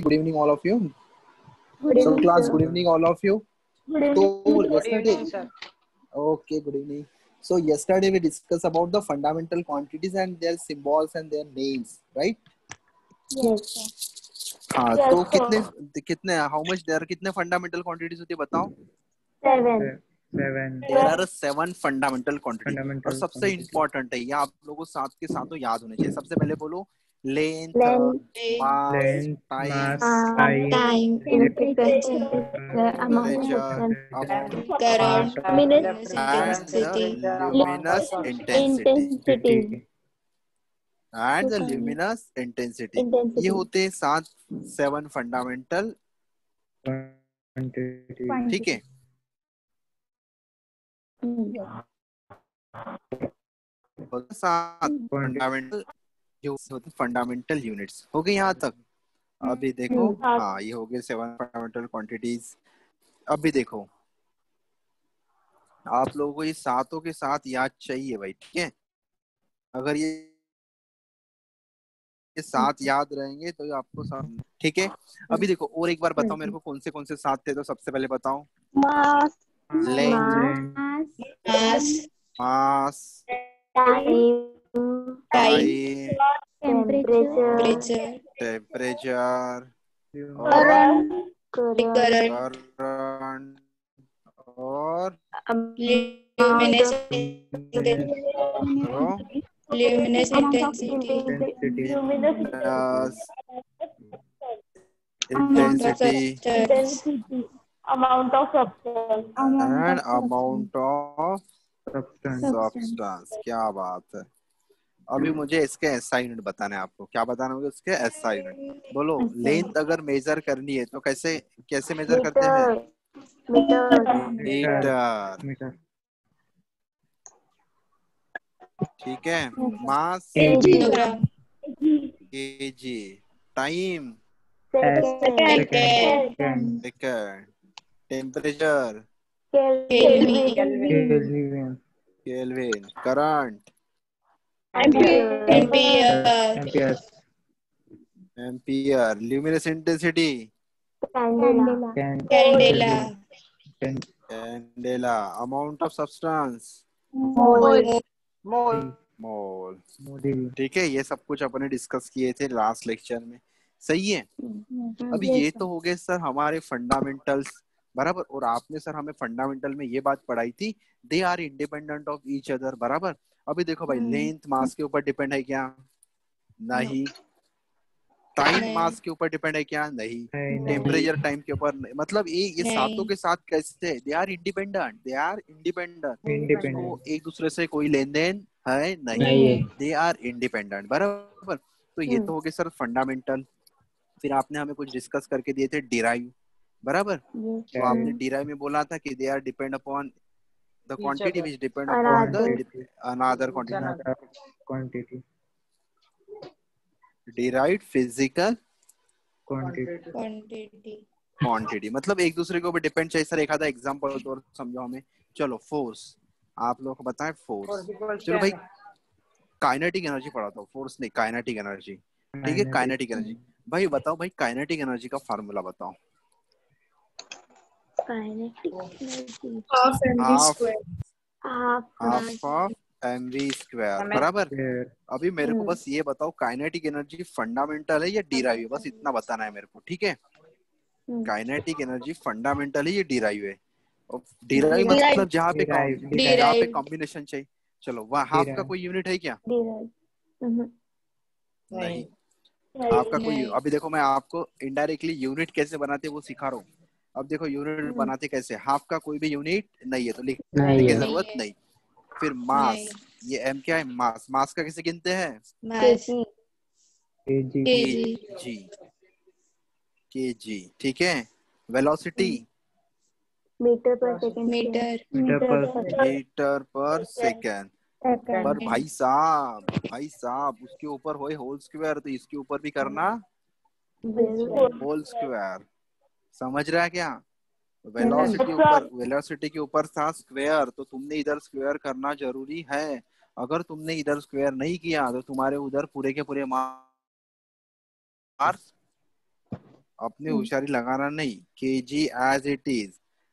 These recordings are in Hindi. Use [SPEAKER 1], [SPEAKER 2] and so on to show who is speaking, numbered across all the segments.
[SPEAKER 1] Good evening, all of you.
[SPEAKER 2] Good
[SPEAKER 1] So,
[SPEAKER 2] evening,
[SPEAKER 1] class,
[SPEAKER 2] sir.
[SPEAKER 1] good evening, all of you.
[SPEAKER 2] Good
[SPEAKER 1] So,
[SPEAKER 2] evening.
[SPEAKER 3] Good evening,
[SPEAKER 1] yesterday,
[SPEAKER 3] sir.
[SPEAKER 1] okay, good evening. So, yesterday we discussed about the fundamental quantities and their symbols and their names, right?
[SPEAKER 2] Yes, sir.
[SPEAKER 1] हाँ,
[SPEAKER 2] Yes,
[SPEAKER 1] तो
[SPEAKER 2] sir.
[SPEAKER 1] कितने how much there are कितने fundamental quantities होती है बताओ?
[SPEAKER 2] 7.
[SPEAKER 4] Seven
[SPEAKER 1] There are 7 fundamental quantities. और
[SPEAKER 4] fundamental
[SPEAKER 1] सबसे
[SPEAKER 4] quantities.
[SPEAKER 1] important है ये आप लोगों को साथ के साथ तो याद होने चाहिए. सबसे पहले बोलो length,
[SPEAKER 2] Length,
[SPEAKER 1] mass,
[SPEAKER 4] Length,
[SPEAKER 1] time,
[SPEAKER 4] mass,
[SPEAKER 2] time,
[SPEAKER 4] time,
[SPEAKER 2] electric
[SPEAKER 4] temperature,
[SPEAKER 2] amount of
[SPEAKER 1] temperature,
[SPEAKER 2] substance,
[SPEAKER 4] amount of
[SPEAKER 2] minutes,
[SPEAKER 1] and the luminous intensity.
[SPEAKER 2] intensity,
[SPEAKER 1] And the luminous intensity. ये होते हैं 7 fundamental.
[SPEAKER 4] quantity.
[SPEAKER 1] ठीक है. फंडामेंटल जो होते फंडामेंटल यूनिट्स हो गए यहाँ तक. अभी देखो हाँ ये हो गए 7 फंडामेंटल क्वांटिटीज. अभी देखो आप लोगों को ये सातों के साथ याद चाहिए भाई. ठीक है. अगर ये सात याद रहेंगे तो ये आपको साथ. ठीक है. अभी देखो और एक बार बताओ मेरे को कौन से सात थे. तो सबसे पहले बताओ.
[SPEAKER 2] mass,
[SPEAKER 1] लेंथ, मास,
[SPEAKER 2] time,
[SPEAKER 1] टाइम,
[SPEAKER 2] temperature,
[SPEAKER 1] टेम्परेचर और
[SPEAKER 2] current,
[SPEAKER 1] करंट और
[SPEAKER 2] luminous
[SPEAKER 4] Intensity.
[SPEAKER 1] Intensity
[SPEAKER 2] amount of substance,
[SPEAKER 1] and amount of
[SPEAKER 4] Substance.
[SPEAKER 1] Substance. क्या बात है. अभी मुझे इसके एसआई यूनिट बताना है आपको. क्या बताना होगा इसके एसआई यूनिट. बोलो लेंथ अगर मेजर करनी है तो कैसे कैसे मेजर करते हैं. मीटर.
[SPEAKER 4] Meter.
[SPEAKER 1] ठीक है. मास
[SPEAKER 4] kg.
[SPEAKER 1] KG. Time
[SPEAKER 4] Second.
[SPEAKER 1] Second. Temperature
[SPEAKER 4] Kelvin.
[SPEAKER 1] Kelvin. Current
[SPEAKER 4] Amperes.
[SPEAKER 1] Ampere. Luminous intensity
[SPEAKER 2] candela,
[SPEAKER 1] candela. Amount of substance
[SPEAKER 2] mole,
[SPEAKER 1] mole.
[SPEAKER 4] Model.
[SPEAKER 1] ठीक है. ये सब कुछ अपने डिस्कस किए थे लास्ट लेक्चर में. सही है. अभी ये तो हो गए सर हमारे फंडामेंटल्स बराबर. और आपने सर हमें फंडामेंटल में ये बात पढ़ाई थी they are independent of each other बराबर. अभी देखो भाई लेंथ मास के ऊपर डिपेंड है क्या. नहीं. टाइम मास के ऊपर डिपेंड है क्या. नहीं. टेम्परेचर टाइम के ऊपर नहीं. मतलब ये सातों के साथ कैसे दे आर इंडिपेंडेंट.
[SPEAKER 4] Independent.
[SPEAKER 1] एक दूसरे से कोई लेन देन है नहीं.
[SPEAKER 4] नहीं.
[SPEAKER 1] दे आर इंडिपेंडेंट बराबर. तो ये तो हो गए सर फंडामेंटल. फिर आपने हमें कुछ डिस्कस करके दिए थे डिराइव बराबर. तो आपने डिराइव में बोला था कि they are depend upon the quantity which depend upon the another quantity.
[SPEAKER 4] Another quantity.
[SPEAKER 1] Derived physical
[SPEAKER 4] Quantity.
[SPEAKER 1] क्वांटिटी मतलब एक दूसरे के ऊपर डिपेंड चाहिए. सर एक आधा एग्जांपल तो समझो हमें. चलो फोर्स आप लोग को बताएं. फोर्स चलो भाई काइनेटिक एनर्जी पढ़ाता हूँ. फोर्स नहीं काइनेटिक एनर्जी. ठीक है. काइनेटिक एनर्जी भाई बताओ भाई काइनेटिक एनर्जी का फार्मूला बताओ. हाफ ऑफ mv स्क्वायर बराबर. अभी मेरे को बस ये बताओ काइनेटिक एनर्जी फंडामेंटल है या डिराइव है. बस इतना बताना है मेरे को. ठीक है. काइनेटिक एनर्जी फंडामेंटल है या डिराइव है. डिराइव मतलब जहाँ पे कॉम्बिनेशन चाहिए. चलो वहाँ हाफ का कोई यूनिट है क्या. नहीं. हाफ का कोई. अभी देखो मैं आपको इनडायरेक्टली यूनिट कैसे बनाते हैं वो सिखा रहा हूँ. अब देखो यूनिट बनाते कैसे. हाफ का कोई भी यूनिट नहीं है तो लिखने की जरूरत नहीं. फिर मास. ये एम क्या है. मास. मास का कैसे गिनते हैं. केजी. ठीक है. Velocity
[SPEAKER 2] metre per second.
[SPEAKER 1] पर भाई साहब उसके ऊपर हो होल स्क्वायर तो इसके ऊपर भी करना होल स्क्वायर. समझ रहा है क्या. वेलोसिटी के ऊपर था स्क्वायर तो तुमने इधर स्क्वायर करना जरूरी है. अगर तुमने इधर स्क्वायर नहीं किया तो तुम्हारे उधर पूरे के पूरे मार्क्स अपने होशियारी लगाना नहीं, केजी एज इट इज,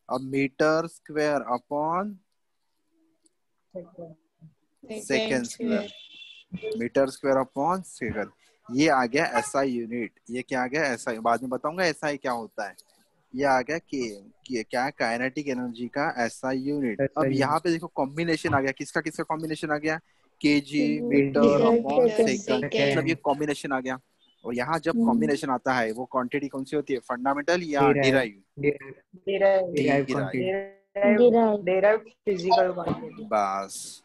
[SPEAKER 1] अब metre square upon second square, metre square upon second, ये आ गया एसआई यूनिट। ये क्या आ गया एसआई, बाद में बताऊंगा एसआई क्या होता है। ये आ गया के क्या है, काइनेटिक एनर्जी का एसआई यूनिट।
[SPEAKER 4] SI
[SPEAKER 1] अब यहाँ
[SPEAKER 4] unit.
[SPEAKER 1] पे देखो कॉम्बिनेशन आ गया, किसका किसका कॉम्बिनेशन आ गया, KG metre
[SPEAKER 2] metre
[SPEAKER 1] upon
[SPEAKER 2] second.
[SPEAKER 1] Second, मतलब ये कॉम्बिनेशन आ गया। और यहाँ जब कॉम्बिनेशन आता है वो क्वांटिटी कौन सी होती है, फंडामेंटल या
[SPEAKER 4] Derived.
[SPEAKER 1] Derive,
[SPEAKER 3] derived
[SPEAKER 4] Derived
[SPEAKER 1] derive.
[SPEAKER 4] quantity.
[SPEAKER 3] derived physical quantity.
[SPEAKER 1] बस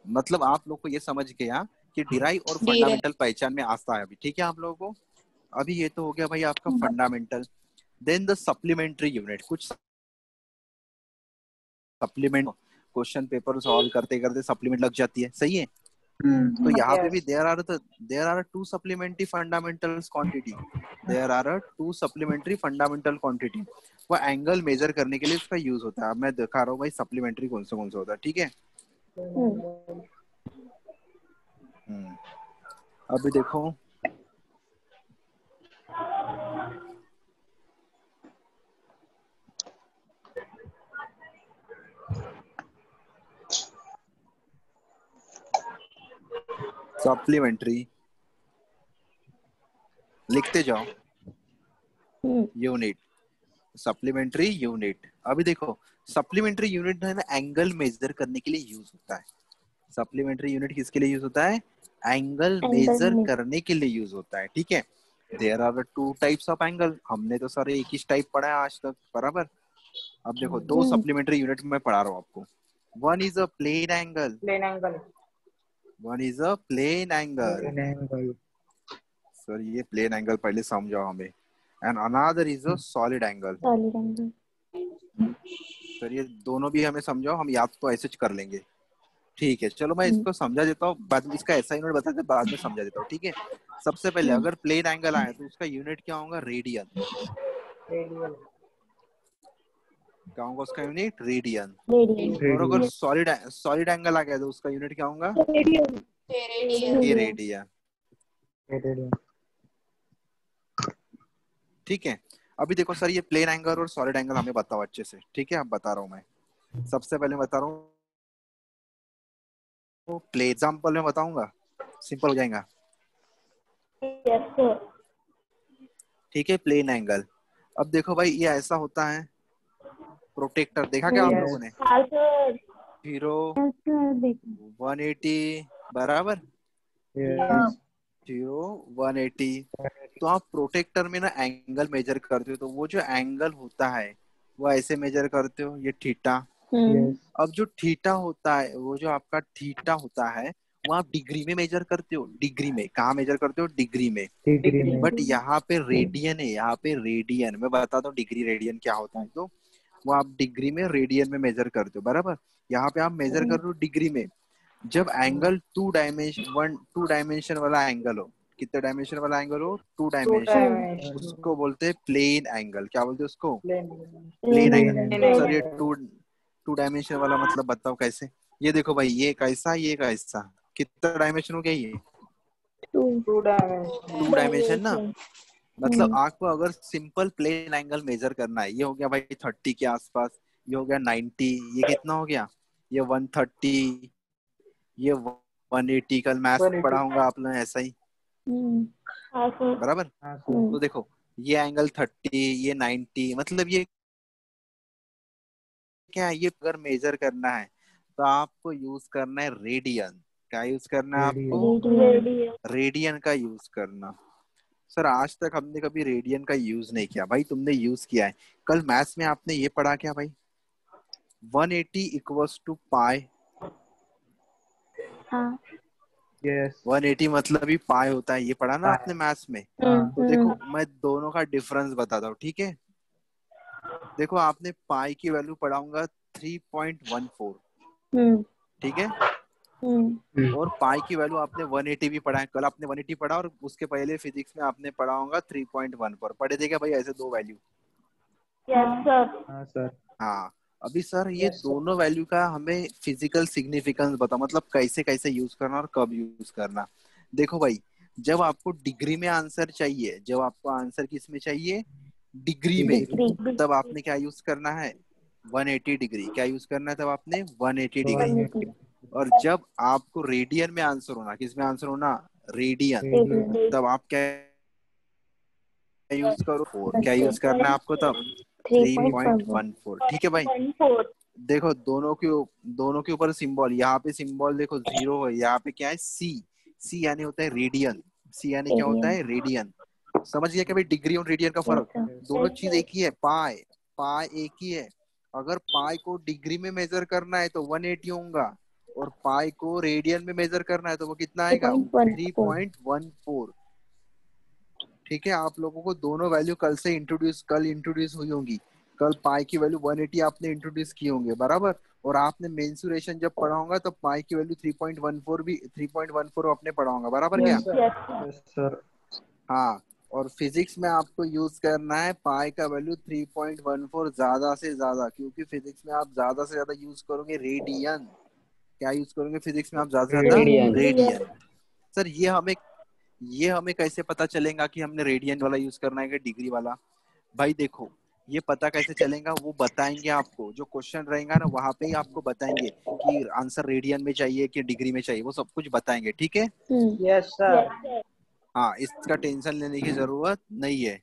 [SPEAKER 1] मतलब आप लोग को ये समझ गया कि डिराइव और
[SPEAKER 5] Derive.
[SPEAKER 1] फंडामेंटल पहचान में आता है अभी, ठीक है आप लोगों को। अभी ये तो हो गया भाई आपका fundamental. Then the supplementary unit, कुछ सप्लीमेंट क्वेश्चन पेपर सॉल्व करते करते सप्लीमेंट लग जाती है, सही है। तो यहाँ पे भी
[SPEAKER 3] Yes.
[SPEAKER 1] There are two supplementary fundamental quantity, there are two supplementary fundamental quantity. वो एंगल मेजर करने के लिए इसका यूज होता है। अब मैं दिखा रहा हूँ भाई सप्लीमेंट्री कौन सा होता है, ठीक है। अभी देखो सप्लीमेंट्री, लिखते जाओ यूनिट, सप्लीमेंट्री यूनिट। अभी देखो सप्लीमेंट्री यूनिट है ना, एंगल मेजर करने के लिए यूज होता है। सप्लीमेंट्री यूनिट किसके लिए यूज होता है, एंगल मेजर करने के लिए यूज होता है, ठीक है। There are two types of angle, हमने तो सारे एक ही टाइप पढ़ा है आज तक, बराबर। अब देखो दो सप्लीमेंट्री यूनिट में पढ़ा रहा हूँ आपको। One is a plane angle,
[SPEAKER 3] Plane angle.
[SPEAKER 1] One is a plane angle.
[SPEAKER 4] An angle.
[SPEAKER 1] Sir ये प्लेन एंगल पहले समझाओ हमें। And another is a solid angle. Sir ये दोनों भी हमें समझाओ, हम याद तो ऐसे कर लेंगे, ठीक है। चलो मैं इसको समझा देता हूँ, बाद में इसका ऐसा यूनिट बता दे, बाद में समझा देता हूँ, ठीक है। सबसे पहले अगर प्लेन एंगल आए तो उसका यूनिट क्या होगा, रेडियन।
[SPEAKER 3] Radial.
[SPEAKER 1] क्या होगा उसका यूनिट, रेडियन। और अगर
[SPEAKER 4] Radius.
[SPEAKER 1] सॉलिड एंगल आ गया तो उसका यूनिट क्या होगा, ये रेडियन,
[SPEAKER 4] Radian.
[SPEAKER 1] ठीक है। अभी देखो सर ये प्लेन एंगल और सॉलिड एंगल हमें बताओ अच्छे से, ठीक है। अब बता रहा हूँ मैं, सबसे पहले बता रहा हूँ प्ले एग्जाम्पल में बताऊंगा, सिंपल हो जाएगा,
[SPEAKER 2] Yes, sir.
[SPEAKER 1] ठीक है। प्लेन एंगल, अब देखो भाई ये ऐसा होता है, प्रोटेक्टर देखा क्या आप लोगों ने,
[SPEAKER 2] हाँ सर।
[SPEAKER 1] 0 180 बराबर,
[SPEAKER 4] Yes.
[SPEAKER 1] 0 180। तो आप प्रोटेक्टर में ना एंगल मेजर करते हो, तो वो जो एंगल होता है वो ऐसे मेजर करते हो, ये थीटा।
[SPEAKER 4] Yes.
[SPEAKER 1] अब जो थीटा होता है, वो जो आपका थीटा होता है वो आप डिग्री में मेजर करते हो, डिग्री में कहाँ मेजर करते हो, डिग्री में।
[SPEAKER 4] Degree में.
[SPEAKER 1] बट यहाँ पे रेडियन है, यहाँ पे रेडियन, मैं बताता हूँ डिग्री रेडियन क्या होता है। तो वो आप डिग्री में रेडियन में मेजर करते हो, बराबर। यहाँ पे आप मेजर कर रहे हो डिग्री में। जब एंगल टू डायमेंशन वाला एंगल हो, कितने डायमेंशन वाला एंगल हो, टू
[SPEAKER 3] Two
[SPEAKER 1] डायमेंशन,
[SPEAKER 3] dimensional.
[SPEAKER 1] उसको बोलते हैं प्लेन एंगल। क्या बोलते हैं उसको,
[SPEAKER 3] Plane.
[SPEAKER 1] Plane
[SPEAKER 4] Plane
[SPEAKER 1] angle.
[SPEAKER 4] angle.
[SPEAKER 1] Sir ये टू डायमेंशन वाला मतलब बताओ कैसे। ये देखो भाई ये कैसा, ये कैसा, कितना डायमेंशन हो गया, ये
[SPEAKER 3] Two
[SPEAKER 1] टू
[SPEAKER 3] dimensional.
[SPEAKER 1] डायमेंशन ना। मतलब आपको अगर सिंपल प्लेन एंगल मेजर करना है, ये हो गया भाई 30 के आसपास, ये हो गया 90, ये कितना हो गया, ये 130, ये 180। कल मैथ्स
[SPEAKER 3] 180.
[SPEAKER 1] पढ़ाऊंगा आप लोग ऐसा ही,
[SPEAKER 2] हाँ सर।
[SPEAKER 1] बराबर।
[SPEAKER 4] हाँ सर.
[SPEAKER 1] तो देखो ये एंगल 30, ये 90, मतलब ये क्या है, ये अगर मेजर करना है तो आपको यूज करना है रेडियन। क्या यूज करना है
[SPEAKER 4] Radian.
[SPEAKER 1] आपको,
[SPEAKER 2] रेडियन।
[SPEAKER 1] रेडियन का यूज करना। सर आज तक हमने कभी रेडियन का यूज नहीं किया, भाई तुमने यूज किया है। कल मैथ्स में आपने ये पढ़ा क्या भाई, 180 इक्वल्स टू पाई।
[SPEAKER 4] Yes.
[SPEAKER 1] 180 मतलब ही पाई होता है, ये पढ़ा ना
[SPEAKER 4] Pi.
[SPEAKER 1] आपने मैथ्स में।
[SPEAKER 4] हाँ.
[SPEAKER 1] तो देखो मैं दोनों का डिफरेंस बताता हूँ, ठीक है। देखो आपने पाई की वैल्यू पढ़ाऊंगा 3.14, ठीक है। और पाई की वैल्यू आपने 180 भी पढ़ा है, कल आपने 180 पढ़ा, और उसके पहले फिजिक्स में आपने पढ़ा होगा 3.14 पढ़े थे क्या भाई, ऐसे दो वैल्यू।
[SPEAKER 2] Yes sir.
[SPEAKER 4] हाँ सर.
[SPEAKER 1] हाँ। अभी सर ये
[SPEAKER 3] Yes, sir.
[SPEAKER 1] दोनों वैल्यू का हमें फिजिकल सिग्निफिकेंस बताओ, मतलब कैसे कैसे यूज करना और कब यूज करना। देखो भाई जब आपको डिग्री में आंसर चाहिए, जब आपको आंसर किस में चाहिए, डिग्री में,
[SPEAKER 2] डिग्री
[SPEAKER 1] तब आपने क्या यूज करना है, 180 डिग्री। क्या यूज करना है तब आपने, 180 डिग्री।
[SPEAKER 3] 180
[SPEAKER 1] और जब आपको रेडियन में आंसर होना, किस में आंसर होना, रेडियन,
[SPEAKER 3] रेडियन
[SPEAKER 1] तब आप क्या यूज करो, 4। क्या यूज करना है आपको तब, 3.14। ठीक है भाई।
[SPEAKER 2] 1.4
[SPEAKER 1] देखो दोनों के ऊपर सिंबल, यहाँ पे सिंबल देखो 0 है, यहाँ पे क्या है, सी। सी यानी होता है रेडियन। सी यानी क्या होता है, रेडियन। समझ गया क्या भाई, डिग्री और रेडियन का फर्क। दोनों चीज एक ही है, पाई पाई एक ही है। अगर पाई को डिग्री में मेजर करना है तो 180 होगा, और पाई को रेडियन में मेजर करना है तो वो कितना आएगा, 3.14। ठीक है, आप लोगों को दोनों वैल्यू कल इंट्रोड्यूस हुई होंगी। कल पाई की वैल्यू 180 आपने इंट्रोड्यूस किए होंगे, बराबर। और आपने मेंसुरेशन जब पढ़ा होगा तो पाई की वैल्यू 3.14 भी 3.14 आपने पढ़ा होगा, बराबर क्या।
[SPEAKER 3] Yes sir
[SPEAKER 2] yes
[SPEAKER 4] Yes, sir.
[SPEAKER 1] हाँ, और फिजिक्स में आपको यूज करना है पाई का वैल्यू 3.14 ज्यादा से ज्यादा, क्योंकि फिजिक्स में आप ज्यादा से ज्यादा यूज करोगे रेडियन। क्या यूज करोगे फिजिक्स में आप ज्यादा से ज्यादा,
[SPEAKER 4] रेडियन।
[SPEAKER 1] रेडियन। सर ये हमें कैसे पता चलेगा कि हमने रेडियन वाला यूज करना है कि डिग्री वाला। भाई देखो, ये पता कैसे चलेगा, वो बताएंगे आपको, जो क्वेश्चन रहेगा ना वहां पे ही आपको बताएंगे कि आंसर रेडियन में चाहिए कि डिग्री में चाहिए, वो सब कुछ बताएंगे। ठीक है,
[SPEAKER 3] यस सर
[SPEAKER 1] हाँ, इसका टेंशन लेने की जरूरत नहीं है।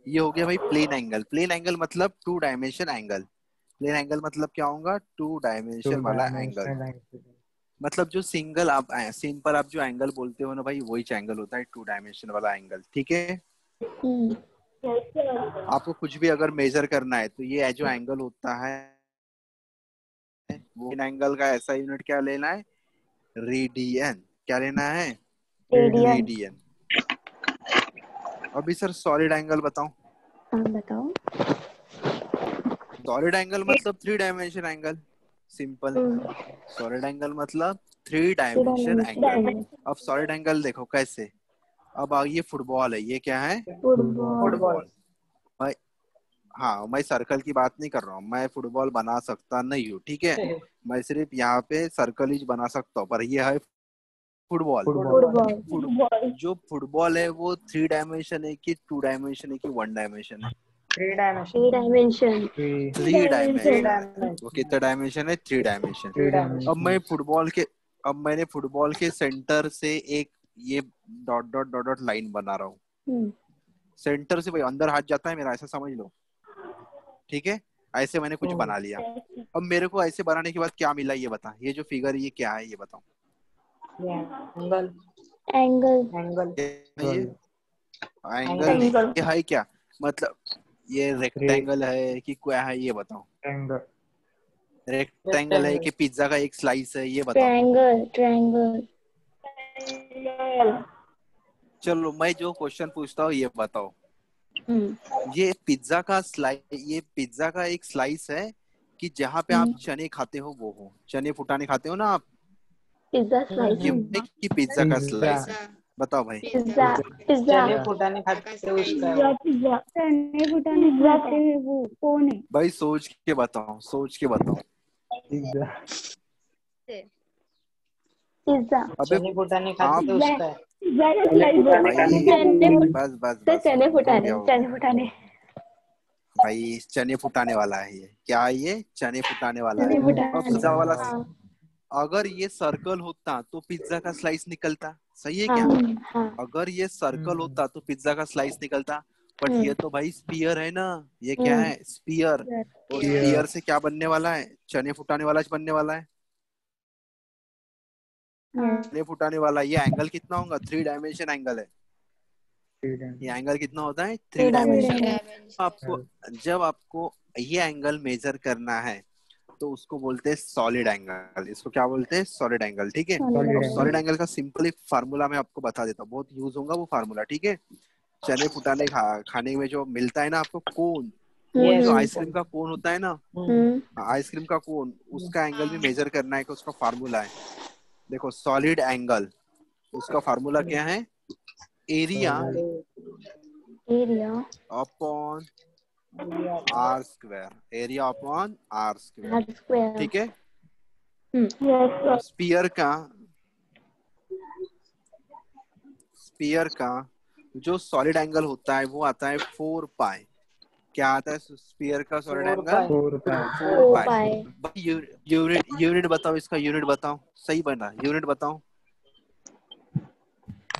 [SPEAKER 1] ये हो गया भाई प्लेन एंगल। प्लेन एंगल मतलब 2 डायमेंशन एंगल। प्लेन एंगल मतलब क्या होगा, 2 डायमेंशन वाला एंगल।
[SPEAKER 4] Two-dimensional angle.
[SPEAKER 1] मतलब जो सिंपल आप जो एंगल बोलते हो ना भाई, वही एंगल होता है 2 डायमेंशन वाला एंगल। ठीक है,
[SPEAKER 2] सर
[SPEAKER 1] आपको कुछ भी अगर मेजर करना है तो ये जो एंगल होता है, वो एंगल का ऐसा यूनिट क्या लेना है, रेडियन। क्या लेना है,
[SPEAKER 2] रेडियन
[SPEAKER 1] रेडियन। अभी सर सॉलिड एंगल बताओ।
[SPEAKER 2] हाँ बताओ
[SPEAKER 1] सॉलिड एंगल मतलब 3 dimension angle, simple. Solid angle मतलब 3 डायमेंशन एंगल। अब सॉलिड एंगल देखो कैसे। अब ये फुटबॉल है, ये क्या है,
[SPEAKER 2] फुटबॉल
[SPEAKER 3] फुटबॉल
[SPEAKER 1] भाई। हाँ, मैं सर्कल की बात नहीं कर रहा हूँ, मैं फुटबॉल बना सकता नहीं हूँ, ठीक है। मैं सिर्फ यहाँ पे सर्कल ही बना सकता हूँ, पर ये है फुटबॉल।
[SPEAKER 2] फुटबॉल
[SPEAKER 1] जो फुटबॉल है वो 3 डायमेंशन है कि 2 डायमेंशन है कि 1 डायमेंशन है,
[SPEAKER 3] 3 डायमेंशन
[SPEAKER 2] 3 डायमेंशन
[SPEAKER 1] 3
[SPEAKER 3] 3
[SPEAKER 1] डायमेंशन है। वो
[SPEAKER 3] डायमेंशन
[SPEAKER 1] कितना डायमेंशन है, 3 डायमेंशन।
[SPEAKER 3] 3
[SPEAKER 1] अब
[SPEAKER 3] डायमेंशन
[SPEAKER 1] मैंने फुटबॉल के सेंटर से एक ये dot dot dot dot line बना रहा हूँ। सेंटर से भाई अंदर हाथ जाता है मेरा, ऐसा समझ लो। ठीक है, ऐसे मैंने कुछ बना लिया। अब मेरे को ऐसे बनाने के बाद क्या मिला ये बता, ये जो फिगर ये क्या है ये बताओ।
[SPEAKER 3] एंगल
[SPEAKER 2] एंगल
[SPEAKER 3] एंगल
[SPEAKER 1] ये एंगल
[SPEAKER 3] एंगल
[SPEAKER 1] नहीं, ये है क्या, मतलब ये रेक्टेंगल है कि क्या है ये बताओ।
[SPEAKER 4] Rectangle.
[SPEAKER 1] रेक्टेंगल है कि पिज्जा का एक स्लाइस है ये बताओ।
[SPEAKER 2] ट्रायंगल ट्रायंगल
[SPEAKER 1] चलो मैं जो क्वेश्चन पूछता हूँ ये बताओ। ये पिज्जा का एक स्लाइस है कि जहाँ पे आप चने खाते हो, वो हो चने फुटाने खाते हो ना आप,
[SPEAKER 2] पिज्जा स्लाइस
[SPEAKER 1] ये है कि पिज्जा का स्लाइस है, बताओ भाई।
[SPEAKER 2] पिज्जा पिज्जा
[SPEAKER 3] चने फुटाने खाते हैं उसका
[SPEAKER 2] पिज्जा पिज्जा चने फुटाने खाते हैं वो कौन है
[SPEAKER 1] भाई सोच के बताओ, सोच के बताओ।
[SPEAKER 4] Pizza.
[SPEAKER 2] पिज्जा
[SPEAKER 1] अबे
[SPEAKER 3] चने फुटाने
[SPEAKER 1] आप
[SPEAKER 3] खाते हैं उसका है
[SPEAKER 2] पिज्जा का स्लाइस
[SPEAKER 1] भाई, बस बस
[SPEAKER 2] सर
[SPEAKER 1] बस
[SPEAKER 2] चने
[SPEAKER 1] हो
[SPEAKER 2] फुटाने
[SPEAKER 1] गया हो
[SPEAKER 2] चने
[SPEAKER 1] गया
[SPEAKER 2] फुटाने
[SPEAKER 1] भाई, चने फुटाने वाला है ये। क्या है ये, चने फुटाने वाला है।
[SPEAKER 2] चने
[SPEAKER 1] और पिज्जा वाला,
[SPEAKER 2] फुटाने हाँ
[SPEAKER 1] अगर ये सर्कल होता तो पिज्जा का स्लाइस निकलता, सही है
[SPEAKER 2] हाँ
[SPEAKER 1] क्या।
[SPEAKER 2] हाँ
[SPEAKER 1] अगर ये सर्कल होता तो पिज्जा का स्लाइस निकलता, बट ये तो भाई स्पीयर है ना। ये क्या है, स्पीयर। और
[SPEAKER 4] Yeah.
[SPEAKER 1] स्पीयर से क्या बनने वाला है, चने फुटाने वाला बनने वाला है। चने फुटाने वाला, ये एंगल कितना होगा, 3 डायमेंशन एंगल है। ये एंगल कितना होता है, 3
[SPEAKER 2] थ्री
[SPEAKER 1] डायमेंशन।
[SPEAKER 2] डायमेंशन
[SPEAKER 1] आपको जब आपको ये एंगल मेजर करना है तो उसको बोलते हैं सॉलिड एंगल। इसको क्या बोलते हैं, सॉलिड एंगल। ठीक है, अब सॉलिड एंगल का सिंपल एक फार्मूला मैं आपको बता देता हूँ, बहुत यूज होगा वो फार्मूला। ठीक है, चने फुटाने खाने में जो मिलता है ना आपको कोन, कोन जो आइसक्रीम का कोन होता है ना, आइसक्रीम का कोन, उसका एंगल भी मेजर करना है कि उसका फार्मूला है। देखो सॉलिड एंगल, उसका फार्मूला क्या है, area
[SPEAKER 2] area
[SPEAKER 1] upon R square, area upon R square.
[SPEAKER 2] R square
[SPEAKER 1] ठीक है,
[SPEAKER 2] यस
[SPEAKER 1] और स्पीयर स्फीयर का जो सॉलिड एंगल होता है वो आता है 4 पाई। क्या आता है स्फीयर का सॉलिड
[SPEAKER 3] 4
[SPEAKER 1] एंगल?
[SPEAKER 3] पाई
[SPEAKER 4] 4 pi.
[SPEAKER 1] 4
[SPEAKER 2] 4
[SPEAKER 1] पाई।
[SPEAKER 2] pi.
[SPEAKER 1] यूनिट यूनिट बताओ, इसका यूनिट बताओ, सही बना, यूनिट बताओ,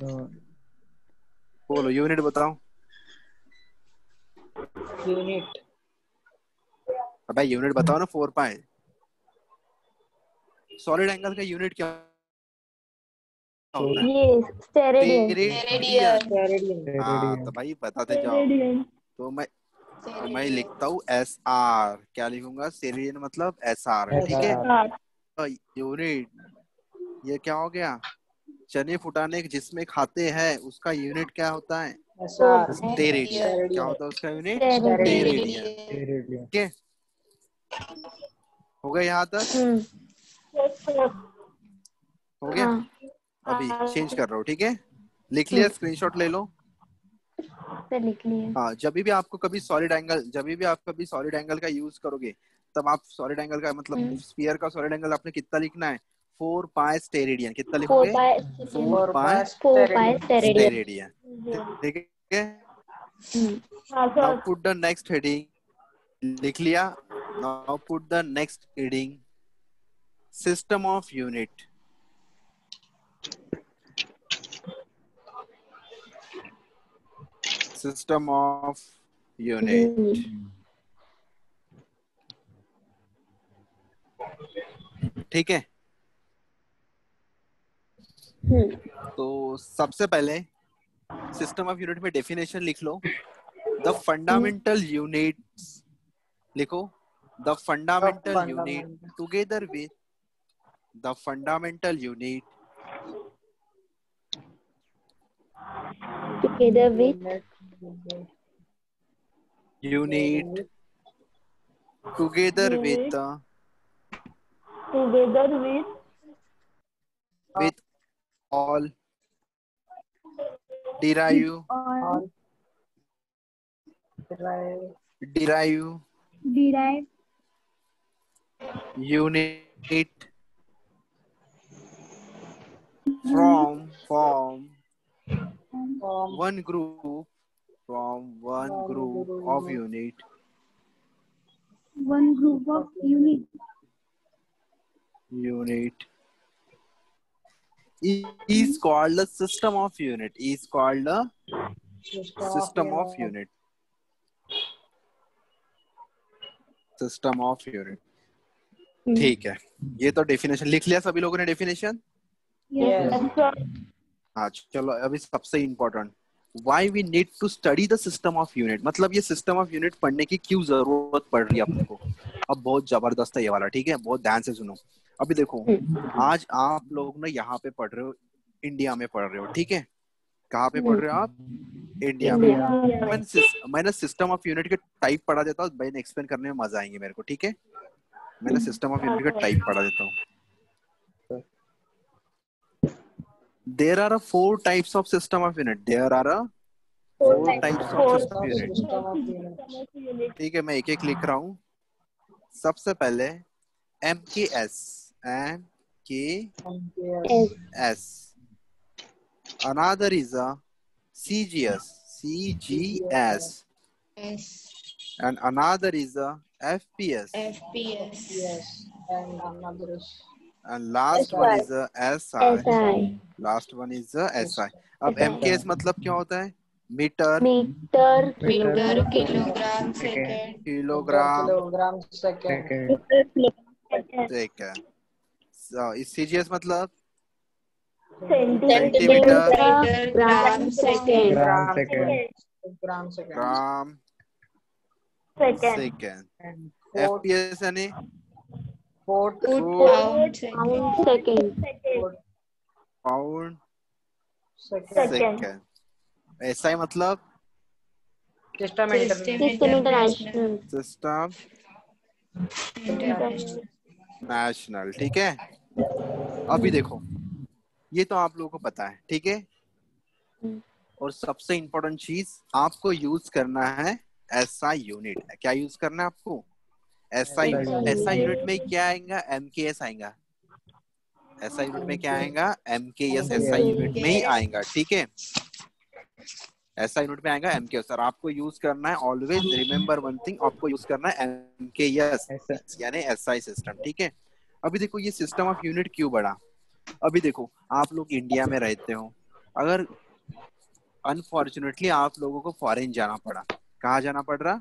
[SPEAKER 4] No.
[SPEAKER 1] बोलो यूनिट बताओ।
[SPEAKER 3] यूनिट
[SPEAKER 1] अबे यूनिट बताओ ना, 4 पाई। सॉलिड एंगल का यूनिट क्या होता है?
[SPEAKER 2] ये स्टेरेडियन.
[SPEAKER 1] स्टेरेडियन।
[SPEAKER 3] स्टेरेडियन
[SPEAKER 1] हाँ
[SPEAKER 4] Steradian.
[SPEAKER 1] तो भाई बताते जाओ।
[SPEAKER 2] स्टेरेडियन.
[SPEAKER 1] तो मैं लिखता हूँ एस आर, क्या लिखूंगा? स्टेरेडियन मतलब एस आर, ठीक है।
[SPEAKER 4] SR.
[SPEAKER 1] यूनिट ये क्या हो गया? चने फुटाने जिसमें खाते हैं उसका यूनिट क्या होता है?
[SPEAKER 3] SR
[SPEAKER 1] steradian. क्या होता है उसका यूनिट?
[SPEAKER 2] स्टेरेडियन.
[SPEAKER 1] स्टेरेडियन।
[SPEAKER 4] Steradian.
[SPEAKER 1] ठीक है, हो गया यहाँ तक? हो गया?
[SPEAKER 2] हाँ.
[SPEAKER 1] अभी चेंज कर रहा हूँ, ठीक है। लिख लिया? स्क्रीनशॉट ले लो।
[SPEAKER 2] सर लिख लिए.
[SPEAKER 1] हाँ, जब भी आपको कभी सॉलिड एंगल, जब भी आप कभी सॉलिड एंगल का यूज करोगे, तब आप सॉलिड एंगल का मतलब स्फीयर का सॉलिड एंगल आपने कितना लिखना है? 4 पाई स्टेरेडियन। कितना
[SPEAKER 2] 4
[SPEAKER 1] लिखोगे?
[SPEAKER 2] pi.
[SPEAKER 1] 4 पाई
[SPEAKER 2] 4 pi स्टेरेडियन.
[SPEAKER 1] स्टेरेडियन। ठीक है,
[SPEAKER 2] हाँ
[SPEAKER 1] now
[SPEAKER 2] sir.
[SPEAKER 1] Put the next heading. लिख लिया? Now put the next heading, system of unit. System of unit. ठीक है, तो सबसे पहले सिस्टम ऑफ यूनिट में डेफिनेशन लिख लो। द फंडामेंटल यूनिट्स, लिखो the fundamental unit together with the fundamental unit
[SPEAKER 2] together with
[SPEAKER 1] unit together with with all derive
[SPEAKER 3] all
[SPEAKER 1] derive
[SPEAKER 2] derive
[SPEAKER 1] unit from one group of unit
[SPEAKER 2] one group of unit
[SPEAKER 1] is called the system of unit, is called the system of unit, system of unit। ठीक है, ये तो डेफिनेशन लिख लिया सभी लोगों ने? डेफिनेशन हाँ, चलो अभी सबसे important, why we need to study the system of unit. मतलब ये सिस्टम ऑफ यूनिट पढ़ने की क्यों जरूरत पड़ रही है अपने को। अब बहुत जबरदस्त है ये वाला, ठीक है, बहुत ध्यान से सुनो। अभी देखो, आज आप लोग ना यहाँ पे पढ़ रहे हो, इंडिया में पढ़ रहे हो, ठीक है। कहाँ पे पढ़ रहे हो आप? इंडिया में। मैंने सिस्टम ऑफ यूनिट के टाइप पढ़ा देता हूँ, मैंने एक्सप्लेन करने में मजा आएंगे मेरे को, ठीक है। मैंने सिस्टम ऑफ यूनिट का टाइप पढ़ा देता हूँ। There are 4 types of system of unit. There are 4 types of system of unit. ठीक है, मैं एक एक लिख रहा हूँ। सबसे पहले MKS, MKS. Another is a CGS, and another is a FPS, and last one is a SI. Last one is a SI. अब MKS मतलब क्या होता है? Metre,
[SPEAKER 3] kilogram second
[SPEAKER 1] second. इस CGS मतलब
[SPEAKER 2] centimetre gram second
[SPEAKER 1] gram second. FPS यानी
[SPEAKER 3] फुट
[SPEAKER 1] पाउंड सेकंड। SI मतलब
[SPEAKER 3] सिस्टम
[SPEAKER 1] सिस्टम नेशनल, ठीक है। अभी देखो, ये तो आप लोगों को पता है, ठीक है। और सबसे इम्पोर्टेंट चीज आपको यूज करना है SI यूनिट। क्या यूज करना है आपको? SI यूनिट में क्या आएगा? MKS आएगा। SI यूनिट में क्या आएगा? MKS SI यूनिट में ही आएगा, ठीक है। ऐसा यूनिट में आएगा एमके सर। आपको यूज करना है ऑलवेज रिमेम्बर वन थिंग, आपको यूज करना है एमकेएस
[SPEAKER 4] ऐसा
[SPEAKER 1] यानी एसआई सिस्टम। ठीक है, अभी देखो ये सिस्टम ऑफ यूनिट क्यों बढ़ा। अभी देखो आप लोग इंडिया में रहते हो, अगर अनफॉर्चुनेटली आप लोगों को फॉरेन जाना पड़ा, कहाँ जाना पड़ रहा,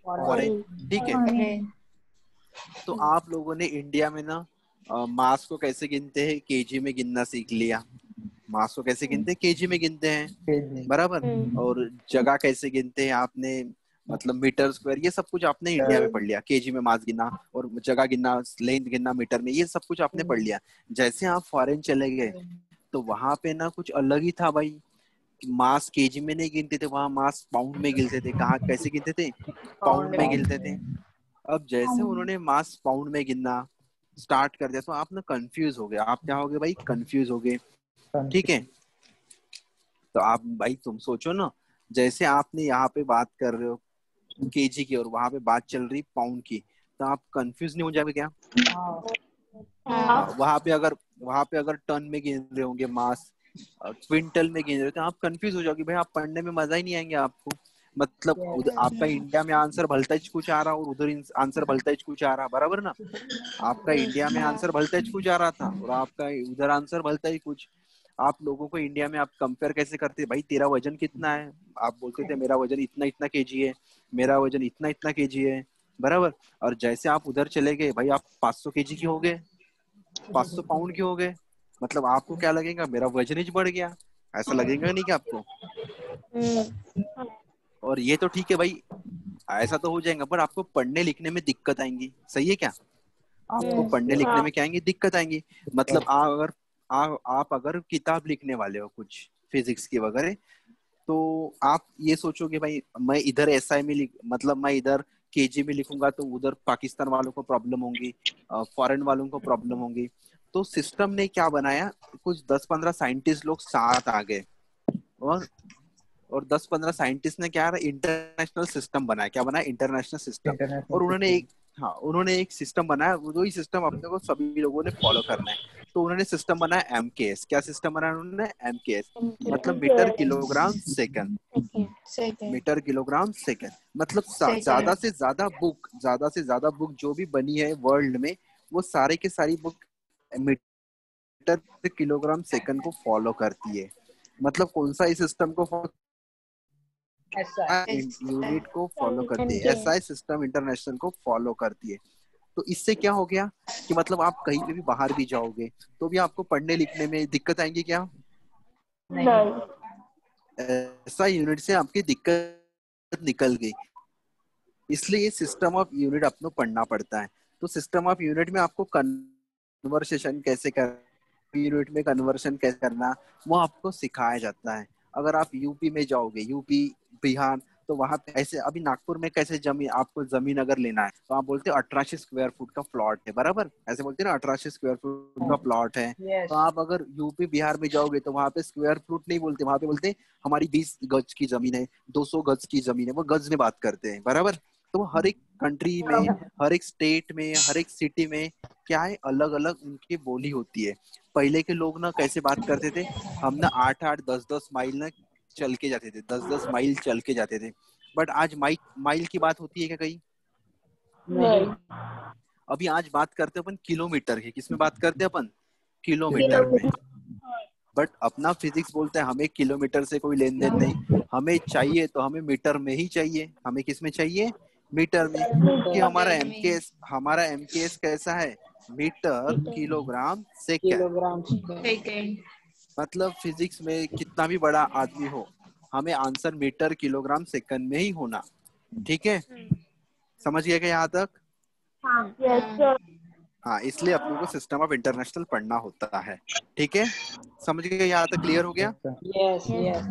[SPEAKER 1] फॉरेन, ठीक है, तो आप लोगों ने इंडिया में ना मास को कैसे गिनते हैं, केजी में गिनना सीख लिया। मास को कैसे गिनते हैं, केजी में गिनते हैं,
[SPEAKER 4] केजी
[SPEAKER 1] बराबर। और जगह कैसे गिनते हैं आपने, मतलब मीटर स्क्वायर, ये सब कुछ आपने इंडिया में पढ़ लिया। केजी में मास गिनना और जगह गिनना, लेंथ गिनना मीटर में, ये सब कुछ आपने पढ़ लिया। जैसे आप फॉरेन चले गए तो वहां पे ना कुछ अलग ही था भाई। मास केजी में नहीं गिनते थे, वहां मास पाउंड में गिनते थे। कहाँ कैसे गिनते थे, पाउंड में गिनते थे। अब जैसे उन्होंने मास पाउंड में गिनना स्टार्ट कर दिया तो आप ना कंफ्यूज हो गए। आप क्या हो गए भाई, कंफ्यूज हो गए, ठीक है। तो आप भाई तुम सोचो ना, जैसे आपने यहाँ पे बात कर रहे हो केजी की और वहां पे बात चल रही पाउंड की, तो आप कंफ्यूज नहीं हो जाओगे क्या। वहां पे अगर टन में गिन रहे होंगे मास, क्विंटल में गिन रहे हो, तो आप कंफ्यूज हो जाओगे भाई। आप पढ़ने में मजा ही नहीं आएंगे आपको। मतलब आपका इंडिया में आंसर भलता ही कुछ आ रहा और उधर आंसर भलता ही कुछ आ रहा, बराबर ना। आपका इंडिया में आंसर भलता ही कुछ आ रहा था और आपका उधर आंसर भलता ही कुछ। आप लोगों को इंडिया में आप कंपेयर कैसे करते, भाई तेरा वजन कितना है, आप बोलते थे मेरा वजन इतना इतना केजी है, मेरा वजन इतना इतना केजी है, बराबर। और जैसे आप उधर चले गए भाई, आप 500 केजी के हो गए, 500 पाउंड के हो गए, मतलब आपको क्या लगेगा, मेरा वजन ही बढ़ गया, ऐसा लगेगा नहीं क्या आपको। और ये तो ठीक है भाई, ऐसा तो हो जाएगा, पर आपको पढ़ने लिखने में दिक्कत आएंगी, सही है क्या। आपको पढ़ने लिखने में क्या आएंगी, दिक्कत आएंगी। मतलब आप अगर किताब लिखने वाले हो कुछ फिजिक्स की वगैरह, तो आप ये सोचोगे भाई मैं इधर एसआई में मतलब मैं इधर केजी में लिखूंगा तो उधर पाकिस्तान वालों को प्रॉब्लम होंगी, फॉरेन वालों को प्रॉब्लम होंगी। तो सिस्टम ने क्या बनाया, कुछ 10-15 साइंटिस्ट लोग साथ आ गए और 10-15 साइंटिस्ट ने क्या इंटरनेशनल सिस्टम बनाया। क्या बनाया, इंटरनेशनल सिस्टम।
[SPEAKER 4] इंटरनेशनल
[SPEAKER 1] और
[SPEAKER 4] सिस्टम
[SPEAKER 1] उन्होंने एक सिस्टम बनाया, वही सिस्टम अपने को सभी लोगों ने फॉलो करना है। तो उन्होंने सिस्टम बनाया एमकेएस। क्या सिस्टम बनाया उन्होंने, एमकेएस, मतलब metre kilogram second, metre kilogram second. मतलब ज्यादा से ज्यादा बुक जो भी बनी है वर्ल्ड में, वो सारे के सारी बुक मीटर किलोग्राम सेकंड को फॉलो करती है। मतलब कौन सा इस सिस्टम को यूनिट को फॉलो करती है, एसआई सिस्टम इंटरनेशनल को फॉलो करती है। तो इससे क्या हो गया कि मतलब आप कहीं पे भी बाहर भी जाओगे तो भी आपको पढ़ने लिखने में दिक्कत आएंगी क्या, ऐसा यूनिट से आपकी दिक्कत निकल गई। इसलिए सिस्टम ऑफ यूनिट अपने पढ़ना पड़ता है। तो सिस्टम ऑफ यूनिट में आपको कन्वर्सेशन कैसे कर, यूनिट में कन्वर्शन कैसे करना, वो आपको सिखाया जाता है। अगर आप यूपी में जाओगे, यूपी बिहार, तो वहां पे ऐसे, अभी नागपुर में कैसे जमीन, आपको जमीन अगर लेना है तो आप बोलते हो 1800 स्क्वायर फुट का प्लॉट है, बराबर, ऐसे बोलते हैं ना 1800 स्क्वायर फुट का प्लॉट है। तो आप अगर यूपी बिहार में जाओगे तो वहां पे स्क्वायर फुट नहीं बोलते, वहां पे बोलते हैं हमारी 20 गज की जमीन है, 200 गज की जमीन है, वो गज में बात करते हैं, बराबर। तो वो हर एक कंट्री में, हर एक स्टेट में, हर एक सिटी में क्या है, अलग अलग उनकी बोली होती है। पहले के लोग ना कैसे बात करते थे, हम ना 8-8 10-10 माइल ना चल के जाते थे, 10-10 माइल चल के जाते थे। बट आज माइल की बात होती है क्या कहीं, अभी आज बात करते हैं अपन किलोमीटर की, किसमें बात करते हैं अपन, किलोमीटर में। बट अपना फिजिक्स बोलता है हमें किलोमीटर से कोई लेन देन नहीं, हमें चाहिए तो हमें मीटर में ही चाहिए। हमें किस में चाहिए, मीटर में, क्योंकि हमारा एमकेएस कैसा है, मीटर किलोग्राम सेकंड।
[SPEAKER 3] किलोग्राम
[SPEAKER 1] मतलब फिजिक्स में कितना भी बड़ा आदमी हो, हमें आंसर मीटर किलोग्राम सेकंड में ही होना, ठीक है। समझ गए क्या यहाँ तक, हाँ, इसलिए अपने को सिस्टम ऑफ इंटरनेशनल पढ़ना होता है, ठीक है। समझ गए यहाँ तक, क्लियर हो गया।
[SPEAKER 3] यस यस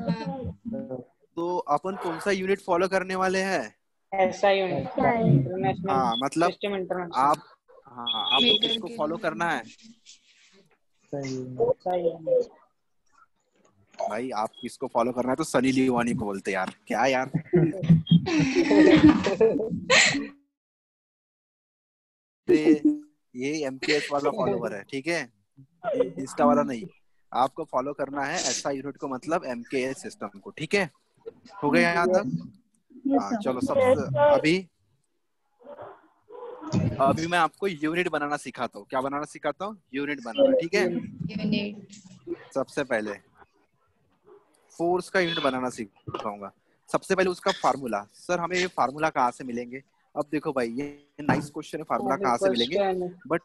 [SPEAKER 1] तो अपन कौन सा यूनिट फॉलो करने वाले हैं,
[SPEAKER 3] ऐसा यूनिट इंटरनेशनल
[SPEAKER 1] हाँ मतलब
[SPEAKER 3] सिस्टम इंटरनेशनल
[SPEAKER 1] आप, हाँ आपको किसको फॉलो करना है,
[SPEAKER 3] सही
[SPEAKER 1] भाई आप किसको फॉलो करना है, तो सनी लियोनी को बोलते यार, क्या यार ये एमकेएस वाला फॉलोवर है, ठीक है, इंस्टा वाला नहीं। आपको फॉलो करना है एसआई यूनिट को, मतलब एमकेएस सिस्टम को, ठीक है? हो गया यहाँ तक? हाँ चलो, सबसे अभी मैं आपको यूनिट बनाना सिखाता हूँ। क्या बनाना सिखाता हूँ? यूनिट बनाना, ठीक है? सबसे पहले फोर्स का यूनिट बनाना सिखाऊंगा। सबसे पहले उसका फार्मूला। सर हमें ये फार्मूला कहाँ से मिलेंगे? अब देखो भाई, ये नाइस क्वेश्चन है, फार्मूला कहाँ से मिलेंगे? बट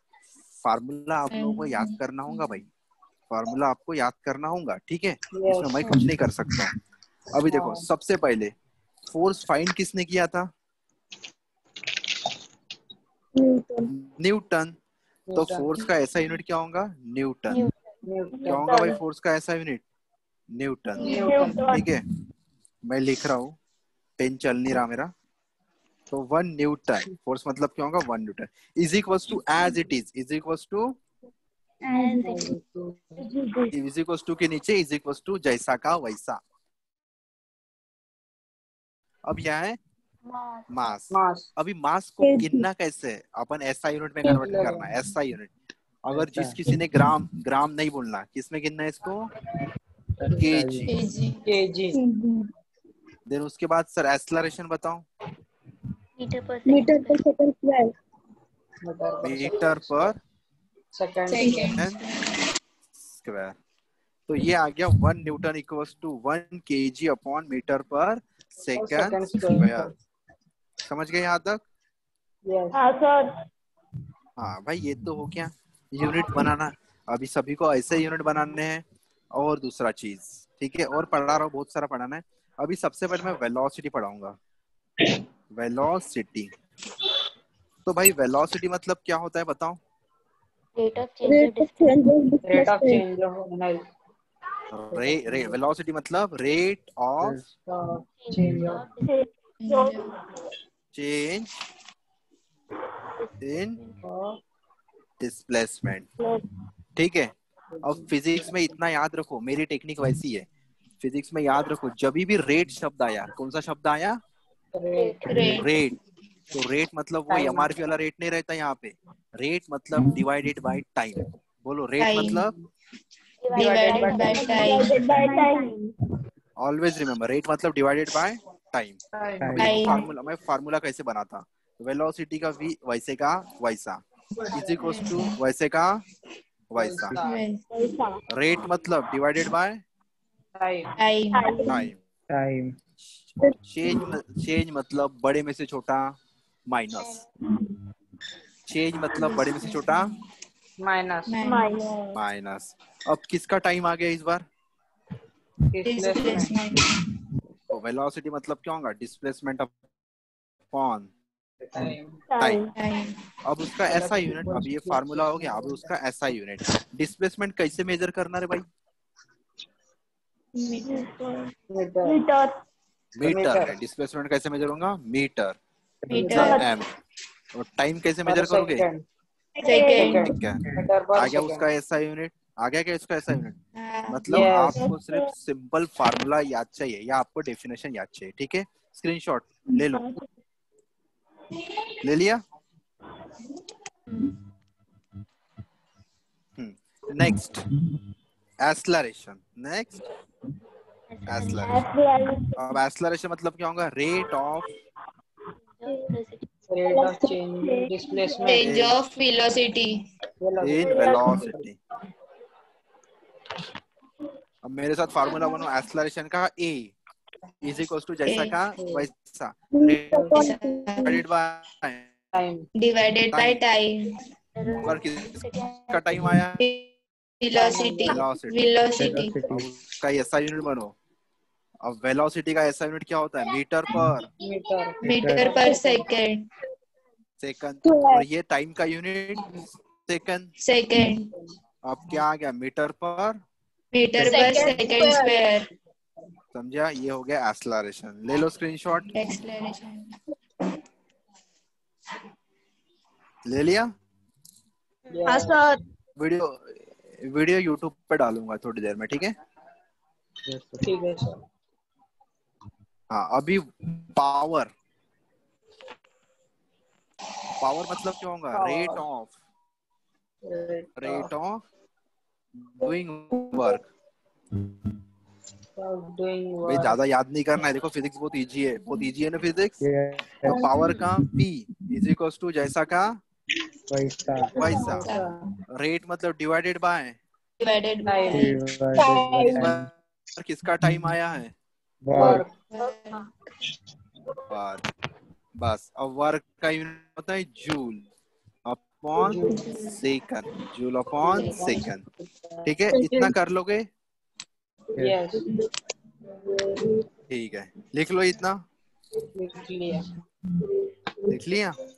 [SPEAKER 1] फार्मूला आप लोगों को याद करना होगा भाई, फार्मूला आपको याद करना होगा, ठीक है? इसमें मैं कुछ नहीं कर सकता। अभी देखो, सबसे पहले फोर्स फाइंड किसने किया था? न्यूटन। तो फोर्स का ऐसा यूनिट क्या होगा? न्यूटन। क्या होगा भाई फोर्स का ऐसा यूनिट? न्यूटन, ठीक है? मैं लिख रहा हूँ, पेन चल नहीं रहा मेरा। तो 1 न्यूटन, फोर्स मतलब क्या होगा? 1 newton is equals to as it is equals to के नीचे इज इक्वल्स टू जैसा का वैसा। अब यह है मास। अभी मास को गिनना कैसे है? अपन एसआई यूनिट में कन्वर्ट करना है। एसआई यूनिट, अगर जिस किसी ने ग्राम नहीं बोलना, किस में गिनना है इसको? केजी। देन उसके बाद सर एक्सेलरेशन बताओ।
[SPEAKER 2] Metre per second square.
[SPEAKER 1] Metre per second square. तो ये आ गया 1 newton equals to 1 KG upon metre per second square. समझ गए यहाँ तक?
[SPEAKER 2] हाँ सर।
[SPEAKER 1] हाँ भाई, ये तो हो गया यूनिट बनाना। अभी सभी को ऐसे यूनिट बनाने हैं। और दूसरा चीज, ठीक है, और पढ़ा रहा हूँ, बहुत सारा पढ़ाना है। अभी सबसे पहले मैं वेलोसिटी पढ़ाऊंगा। वेलोसिटी, तो भाई वेलोसिटी मतलब क्या होता है बताओ?
[SPEAKER 2] रेट ऑफ चेंज
[SPEAKER 1] वेलोसिटी मतलब rate of change in displacement, ठीक है? अब फिजिक्स में इतना याद रखो, मेरी टेक्निक वैसी है। फिजिक्स में याद रखो, जब भी रेट शब्द आया, कौन सा शब्द आया? रेट। तो रेट मतलब वो एमआरपी वाला रेट नहीं रहता यहाँ पे। रेट मतलब डिवाइडेड बाय टाइम। बोलो, रेट मतलब
[SPEAKER 2] divided by time.
[SPEAKER 1] Always remember, rate मतलब डिवाइडेड बाय टाइम। अभी देखो फार्मूला, मैं फार्मूला कैसे बनाता? वेलोसिटी का v वैसे का वैसा इज इक्वल्स टू वैसे का वैसा। रेट मतलब डिवाइडेड बाय टाइम। चेंज मतलब बड़े में से छोटा माइनस। चेंज मतलब बड़े में से छोटा माइनस। अब किसका टाइम आ गया इस बार? तो वेलोसिटी मतलब क्या होगा? Displacement upon time. अब उसका ऐसा यूनिट, अब ये फार्मूला हो गया, अब उसका ऐसा यूनिट। डिस्प्लेसमेंट कैसे मेजर करना है भाई? मीटर है। डिस्प्लेसमेंट कैसे मेजर होगा? Metre M. और टाइम कैसे मेजर करोगे? सेकंड। आ गया उसका ऐसा यूनिट? आ गया क्या इसका ऐसा यूनिट? मतलब आपको सिर्फ सिंपल फार्मूला याद चाहिए या आपको डेफिनेशन याद चाहिए, ठीक है? स्क्रीनशॉट ले लो। ले लिया? Next acceleration. Next acceleration. अब एक्सेलरेशन मतलब क्या होगा? Rate of
[SPEAKER 5] change of velocity
[SPEAKER 1] in velocity. अब मेरे साथ फार्मूला बनो एक्सेलरेशन का। ए इज इक्वल टू जैसा का वैसा डिवाइडेड बाय
[SPEAKER 5] time
[SPEAKER 1] पर किसका टाइम आया?
[SPEAKER 5] velocity
[SPEAKER 1] velocity. अब उसका ऐसा यूनिट बनो। अब वेलोसिटी का ऐसा यूनिट क्या होता है? Metre per second. और ये टाइम का यूनिट सेकंड। अब क्या आ गया? मीटर पर
[SPEAKER 5] second square
[SPEAKER 1] समझा? ये हो गया एक्सेलरेशन। ले लो स्क्रीनशॉट।
[SPEAKER 5] acceleration
[SPEAKER 1] ले लिया?
[SPEAKER 2] हाँ सर।
[SPEAKER 1] वीडियो यूट्यूब पे डालूंगा थोड़ी देर में, ठीक है?
[SPEAKER 3] ठीक है सर।
[SPEAKER 1] हाँ, अभी पावर मतलब क्या होगा? Rate of doing work.
[SPEAKER 3] doing
[SPEAKER 1] भाई
[SPEAKER 3] work.
[SPEAKER 1] ज्यादा याद नहीं करना है, देखो फिजिक्स बहुत इजी है ना फिजिक्स।
[SPEAKER 4] Yes.
[SPEAKER 1] तो पावर का P इज इक्वल्स टू जैसा का
[SPEAKER 4] Vaisa.
[SPEAKER 1] वैसा, रेट मतलब divided by
[SPEAKER 5] Divided by
[SPEAKER 4] Divided by
[SPEAKER 1] इस
[SPEAKER 4] time.
[SPEAKER 1] बार किसका टाइम आया है,
[SPEAKER 4] Work.
[SPEAKER 1] वर्क। बस अब वर्क का यूनिट होता है joule upon second, joule upon second. ठीक है, इतना कर लोगे,
[SPEAKER 3] Yes.
[SPEAKER 1] ठीक है लिख लो इतना, लिख लिया।
[SPEAKER 4] Yes.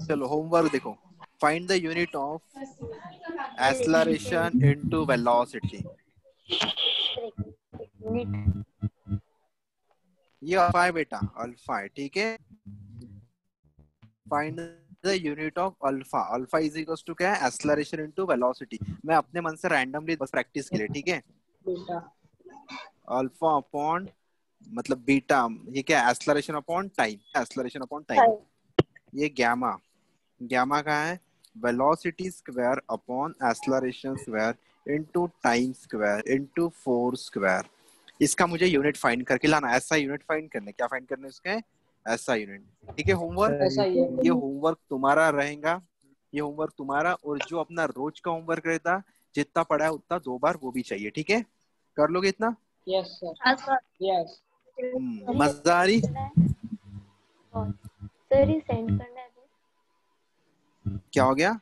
[SPEAKER 1] चलो होमवर्क देखो, find the unit of acceleration into velocity. ये अल्फा है बेटा, अल्फा है, ठीक है। Find the unit of alpha, alpha is equals to क्या है, एक्सेलरेशन इनटू वेलोसिटी। मैं अपने मन से रैंडमली बस प्रैक्टिस के लिए, ठीक है। अल्फा अपॉन मतलब बीटा, ये क्या है, acceleration upon time, acceleration upon time. ये गैमा, गैमा का है velocity square upon acceleration square into time square into force square. इसका मुझे यूनिट फाइंड करके लाना, ऐसा यूनिट फाइंड करना, क्या फाइंड करना है इसके, ऐसा यूनिट। ठीक है, होमवर्क
[SPEAKER 3] ऐसा ही है।
[SPEAKER 1] ये होमवर्क तुम्हारा रहेगा, ये होमवर्क तुम्हारा। और जो अपना रोज का होमवर्क रहता, जितना पढ़ा है उतना 2 बार वो भी चाहिए, ठीक है। कर लोगे इतना,
[SPEAKER 3] Yes, sir. Yes.
[SPEAKER 1] मजा आ रही,
[SPEAKER 2] सर ही सेंड करना है।
[SPEAKER 1] क्या हो गया।